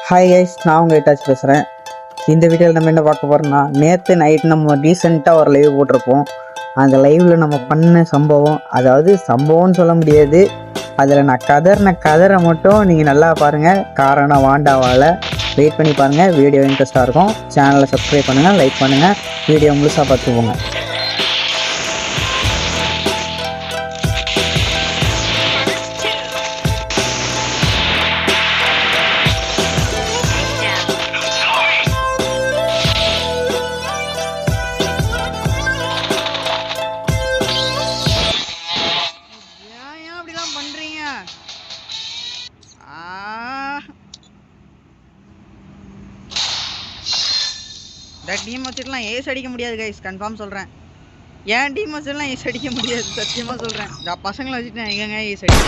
Hi guys, நான் உங்கள் ஹிட்டாச் பேசுகிறேன். இந்த வீடியோவில் நம்ம என்ன பார்க்க போகிறோம்னா, நேற்று நைட்டு நம்ம ரீசெண்டாக ஒரு லைவ் போட்டிருப்போம். அந்த லைவில் நம்ம பண்ண சம்பவம், அதாவது சம்பவம்னு சொல்ல முடியாது, அதில் நான் கதரை மட்டும் நீங்கள் நல்லா பாருங்கள். காரணம் வாண்டாவால் வெயிட் பண்ணி பாருங்கள். வீடியோ இன்ட்ரெஸ்ட்டாக இருக்கும். சேனலை சப்ஸ்கிரைப் பண்ணுங்கள், லைக் பண்ணுங்கள், வீடியோ முழுசாக பார்த்துக்கோங்க. டீம் வச்சுட்டுலாம் ஏஸ் அடிக்க முடியாது கைஸ், கன்ஃபார்ம் சொல்கிறேன். ஏன் டீம் வச்சுலாம் ஏஸ் அடிக்க முடியாது, சத்தியமாக சொல்கிறேன். பசங்களை வச்சுட்டு நான் எங்கங்க ஏஸ் அடிக்க